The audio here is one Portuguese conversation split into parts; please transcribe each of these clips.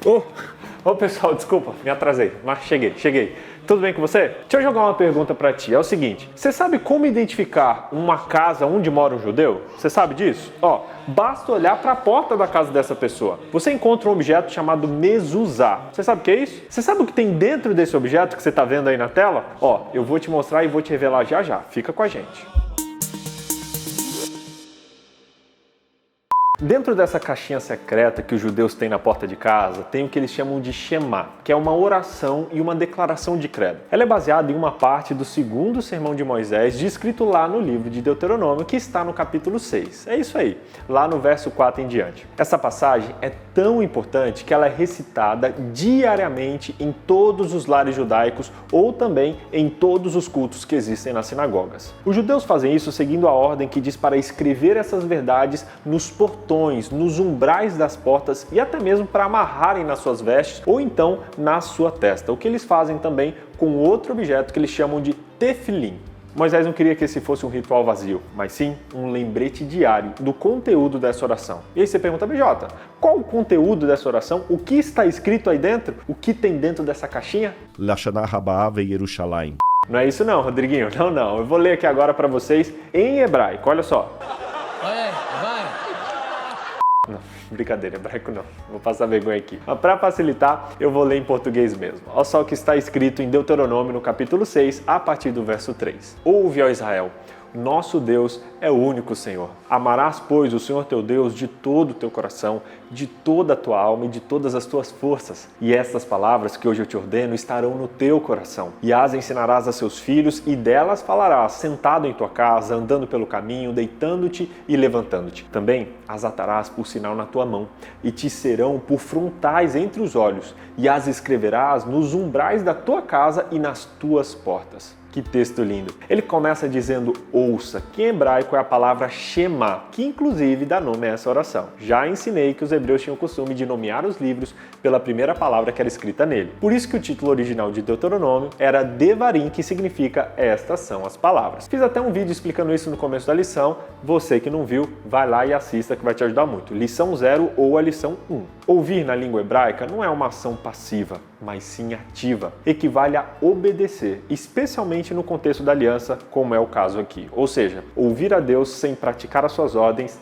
Ô pessoal, desculpa, me atrasei, mas cheguei. Tudo bem com você? Deixa eu jogar uma pergunta pra ti. É o seguinte, você sabe como identificar uma casa onde mora um judeu? Você sabe disso? Basta olhar para a porta da casa dessa pessoa. Você encontra um objeto chamado mezuzá. Você sabe o que é isso? Você sabe o que tem dentro desse objeto que você está vendo aí na tela? Eu vou te mostrar e vou te revelar já. Fica com a gente. Dentro dessa caixinha secreta que os judeus têm na porta de casa, tem o que eles chamam de Shema, que é uma oração e uma declaração de credo. Ela é baseada em uma parte do segundo sermão de Moisés, descrito lá no livro de Deuteronômio, que está no capítulo 6. É isso aí, lá no verso 4 em diante. Essa passagem é tão importante que ela é recitada diariamente em todos os lares judaicos ou também em todos os cultos que existem nas sinagogas. Os judeus fazem isso seguindo a ordem que diz para escrever essas verdades nos portões, nos umbrais das portas e até mesmo para amarrarem nas suas vestes ou então na sua testa. O que eles fazem também com outro objeto que eles chamam de tefilim. Moisés não queria que esse fosse um ritual vazio, mas sim um lembrete diário do conteúdo dessa oração. E aí você pergunta, BJ, qual o conteúdo dessa oração? O que está escrito aí dentro? O que tem dentro dessa caixinha? Lashana Rabá veYerushalayim. Não é isso não, Rodriguinho. Não. Eu vou ler aqui agora para vocês em hebraico. Olha só. Não, brincadeira, hebraico não. Vou passar vergonha aqui. Mas para facilitar, eu vou ler em português mesmo. Olha só o que está escrito em Deuteronômio, no capítulo 6, a partir do verso 3. Ouve, ó Israel, nosso Deus é o único Senhor. Amarás, pois, o Senhor teu Deus de todo o teu coração, de toda a tua alma e de todas as tuas forças. E estas palavras que hoje eu te ordeno estarão no teu coração. E as ensinarás a seus filhos e delas falarás, sentado em tua casa, andando pelo caminho, deitando-te e levantando-te. Também as atarás por sinal na tua mão e te serão por frontais entre os olhos e as escreverás nos umbrais da tua casa e nas tuas portas. Que texto lindo! Ele começa dizendo ouça, que em hebraico é a palavra Shema, que inclusive dá nome a essa oração. Já ensinei que os hebreus tinham o costume de nomear os livros pela primeira palavra que era escrita nele. Por isso que o título original de Deuteronômio era Devarim, que significa estas são as palavras. Fiz até um vídeo explicando isso no começo da lição. Você que não viu, vai lá e assista que vai te ajudar muito. Lição 0 ou a lição 1. Ouvir na língua hebraica não é uma ação passiva, mas sim ativa. Equivale a obedecer, especialmente no contexto da aliança, como é o caso aqui. Ou seja, ouvir a Deus sem praticar as suas ordens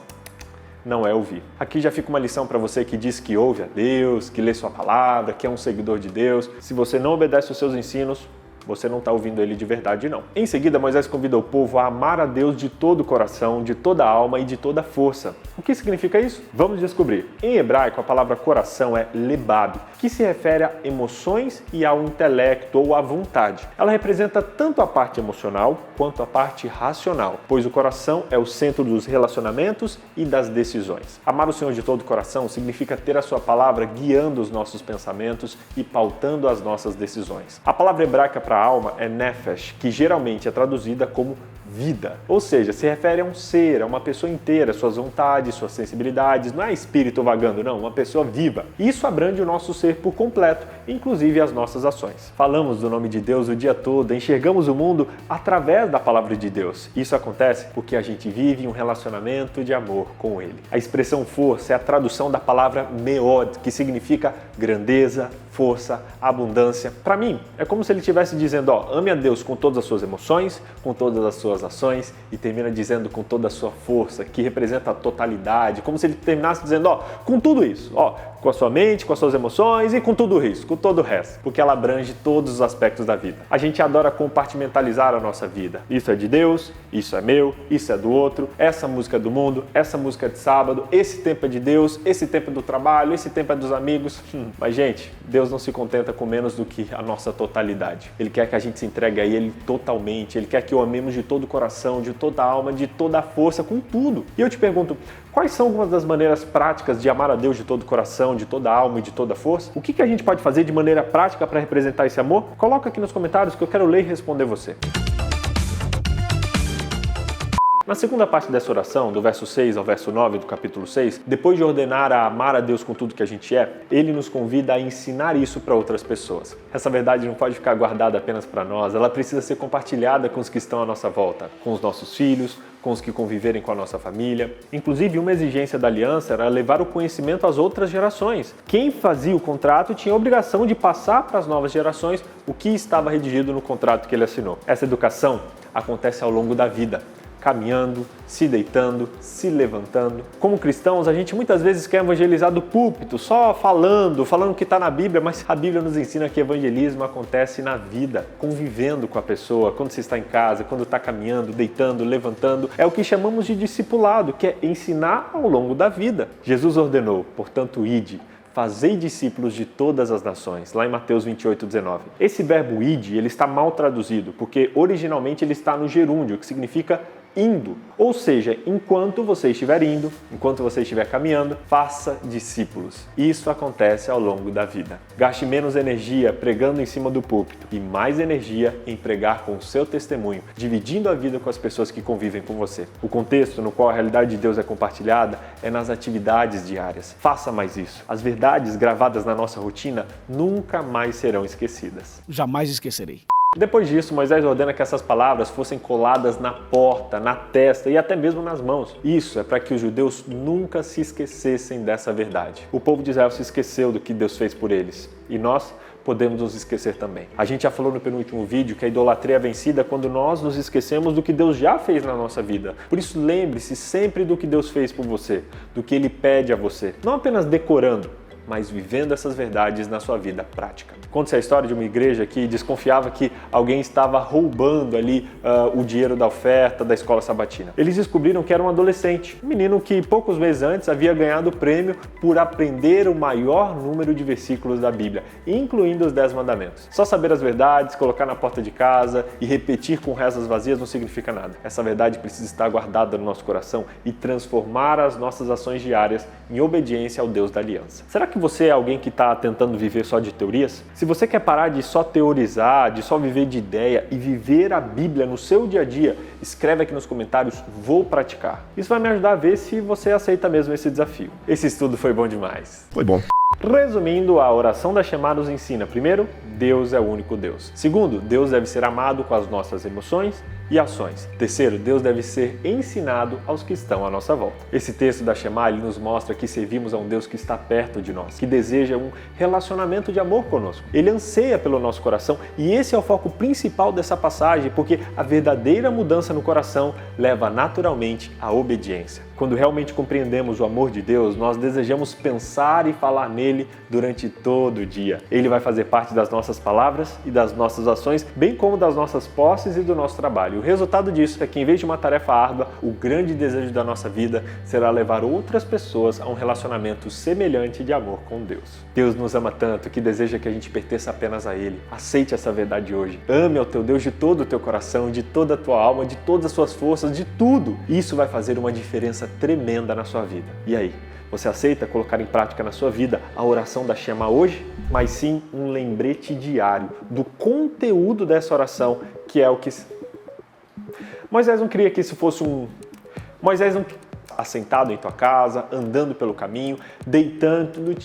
não é ouvir. Aqui já fica uma lição para você que diz que ouve a Deus, que lê sua palavra, que é um seguidor de Deus. Se você não obedece os seus ensinos, você não está ouvindo ele de verdade, não. Em seguida, Moisés convida o povo a amar a Deus de todo o coração, de toda a alma e de toda a força. O que significa isso? Vamos descobrir. Em hebraico, a palavra coração é lebab, que se refere a emoções e ao intelecto ou à vontade. Ela representa tanto a parte emocional quanto a parte racional, pois o coração é o centro dos relacionamentos e das decisões. Amar o Senhor de todo o coração significa ter a sua palavra guiando os nossos pensamentos e pautando as nossas decisões. A palavra hebraica para a alma é nefesh, que geralmente é traduzida como vida, ou seja, se refere a um ser, a uma pessoa inteira, suas vontades, suas sensibilidades, não é espírito vagando, não, uma pessoa viva. Isso abrange o nosso ser por completo, inclusive as nossas ações. Falamos do nome de Deus o dia todo, enxergamos o mundo através da palavra de Deus. Isso acontece porque a gente vive um relacionamento de amor com Ele. A expressão força é a tradução da palavra meod, que significa grandeza, força, abundância. Para mim, é como se ele estivesse dizendo, ame a Deus com todas as suas emoções, com todas as suas ações, e termina dizendo com toda a sua força, que representa a totalidade, como se ele terminasse dizendo, com tudo isso, com a sua mente, com as suas emoções e com tudo isso, com todo o resto, porque ela abrange todos os aspectos da vida. A gente adora compartimentalizar a nossa vida. Isso é de Deus, isso é meu, isso é do outro, essa música é do mundo, essa música é de sábado, esse tempo é de Deus, esse tempo é do trabalho, esse tempo é dos amigos. Mas, gente, Deus não se contenta com menos do que a nossa totalidade. Ele quer que a gente se entregue a Ele totalmente, Ele quer que o amemos de todo o coração, de toda a alma, de toda a força, com tudo. E eu te pergunto, quais são algumas das maneiras práticas de amar a Deus de todo o coração, de toda a alma e de toda a força? O que a gente pode fazer de maneira prática para representar esse amor? Coloca aqui nos comentários que eu quero ler e responder você. Na segunda parte dessa oração, do verso 6 ao verso 9 do capítulo 6, depois de ordenar a amar a Deus com tudo que a gente é, Ele nos convida a ensinar isso para outras pessoas. Essa verdade não pode ficar guardada apenas para nós, ela precisa ser compartilhada com os que estão à nossa volta, com os nossos filhos, com os que conviverem com a nossa família. Inclusive, uma exigência da aliança era levar o conhecimento às outras gerações. Quem fazia o contrato tinha a obrigação de passar para as novas gerações o que estava redigido no contrato que ele assinou. Essa educação acontece ao longo da vida, caminhando, se deitando, se levantando. Como cristãos, a gente muitas vezes quer evangelizar do púlpito, só falando o que está na Bíblia, mas a Bíblia nos ensina que evangelismo acontece na vida, convivendo com a pessoa, quando você está em casa, quando está caminhando, deitando, levantando. É o que chamamos de discipulado, que é ensinar ao longo da vida. Jesus ordenou, portanto, ide, fazei discípulos de todas as nações, lá em Mateus 28:19. Esse verbo ide, ele está mal traduzido, porque originalmente ele está no gerúndio, que significa indo. Ou seja, enquanto você estiver indo, enquanto você estiver caminhando, faça discípulos. Isso acontece ao longo da vida. Gaste menos energia pregando em cima do púlpito e mais energia em pregar com o seu testemunho, dividindo a vida com as pessoas que convivem com você. O contexto no qual a realidade de Deus é compartilhada é nas atividades diárias. Faça mais isso. As verdades gravadas na nossa rotina nunca mais serão esquecidas. Jamais esquecerei. Depois disso, Moisés ordena que essas palavras fossem coladas na porta, na testa e até mesmo nas mãos. Isso é para que os judeus nunca se esquecessem dessa verdade. O povo de Israel se esqueceu do que Deus fez por eles e nós podemos nos esquecer também. A gente já falou no penúltimo vídeo que a idolatria é vencida quando nós nos esquecemos do que Deus já fez na nossa vida. Por isso, lembre-se sempre do que Deus fez por você, do que Ele pede a você, não apenas decorando, mas vivendo essas verdades na sua vida prática. Conta-se a história de uma igreja que desconfiava que alguém estava roubando ali o dinheiro da oferta da escola sabatina. Eles descobriram que era um adolescente, um menino que poucos meses antes havia ganhado o prêmio por aprender o maior número de versículos da Bíblia, incluindo os 10 mandamentos. Só saber as verdades, colocar na porta de casa e repetir com rezas vazias não significa nada. Essa verdade precisa estar guardada no nosso coração e transformar as nossas ações diárias em obediência ao Deus da aliança. Será que você é alguém que está tentando viver só de teorias? Se você quer parar de só teorizar, de só viver de ideia e viver a Bíblia no seu dia a dia, escreve aqui nos comentários, vou praticar. Isso vai me ajudar a ver se você aceita mesmo esse desafio. Esse estudo foi bom demais. Foi bom. Resumindo, a oração da Shema nos ensina, primeiro, Deus é o único Deus. Segundo, Deus deve ser amado com as nossas emoções e ações. Terceiro, Deus deve ser ensinado aos que estão à nossa volta. Esse texto da Shema ele nos mostra que servimos a um Deus que está perto de nós, que deseja um relacionamento de amor conosco. Ele anseia pelo nosso coração e esse é o foco principal dessa passagem, porque a verdadeira mudança no coração leva naturalmente à obediência. Quando realmente compreendemos o amor de Deus, nós desejamos pensar e falar nele durante todo o dia. Ele vai fazer parte das nossas palavras e das nossas ações, bem como das nossas posses e do nosso trabalho. O resultado disso é que, em vez de uma tarefa árdua, o grande desejo da nossa vida será levar outras pessoas a um relacionamento semelhante de amor com Deus. Deus nos ama tanto que deseja que a gente pertença apenas a Ele. Aceite essa verdade hoje. Ame ao teu Deus de todo o teu coração, de toda a tua alma, de todas as suas forças, de tudo. Isso vai fazer uma diferença tremenda na sua vida. E aí? Você aceita colocar em prática na sua vida a oração da Shema hoje? Mas sim um lembrete diário do conteúdo dessa oração, que é o que... Moisés não queria que isso fosse Moisés não... assentado em tua casa, andando pelo caminho, deitando...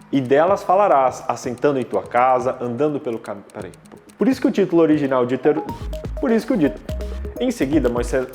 E delas falarás, assentando em tua casa, andando pelo caminho... Por isso que o título original de... Por isso que o dito... Em seguida, Moisés...